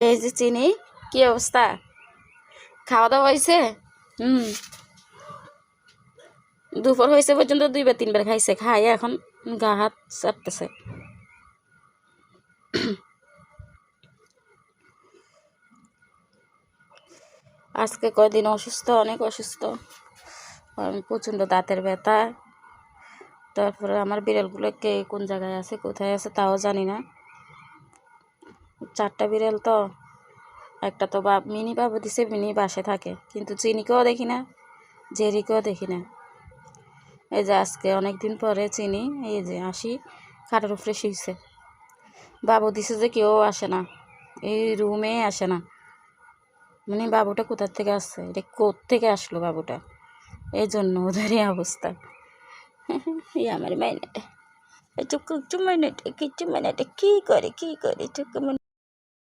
এই যে চিনি, কি অবস্থা? খাওয়া দাওয়া হয়েছে? হুম। দুপুর হয়েছে পর্যন্ত 2-3 বার খাইছে, খাই এখন গা হাত চাপতেছে। আজকে কয়দিন অসুস্থ, অনেক অসুস্থ। প্রচণ্ড দাঁতের ব্যথা। তারপরে আমার বিড়ালগুলো কে কোন জায়গায় আছে, কোথায় আছে তাও জানি না। 4টা বিড়াল তো, একটা তো মিনি বাবু দিছে, মিনি বাসে থাকে, কিন্তু চিনিকেও দেখি না, জেরিকেও দেখি না। এই যে আজকে অনেকদিন পরে চিনি এই যে আসি খাটের উপরে শুয়েছে। বাবু দিছে যে কেউ আসে না, এই রুমে আসে না। মানে বাবুটা কোথার থেকে আসছে, এটা কোত্থেকে আসলো বাবুটা, এই জন্য ওদের এই অবস্থা। আমার মাইনাটা চুপ, চুপ মাইনাটা কি, চুপ মাইনাটা কি করে চুপ।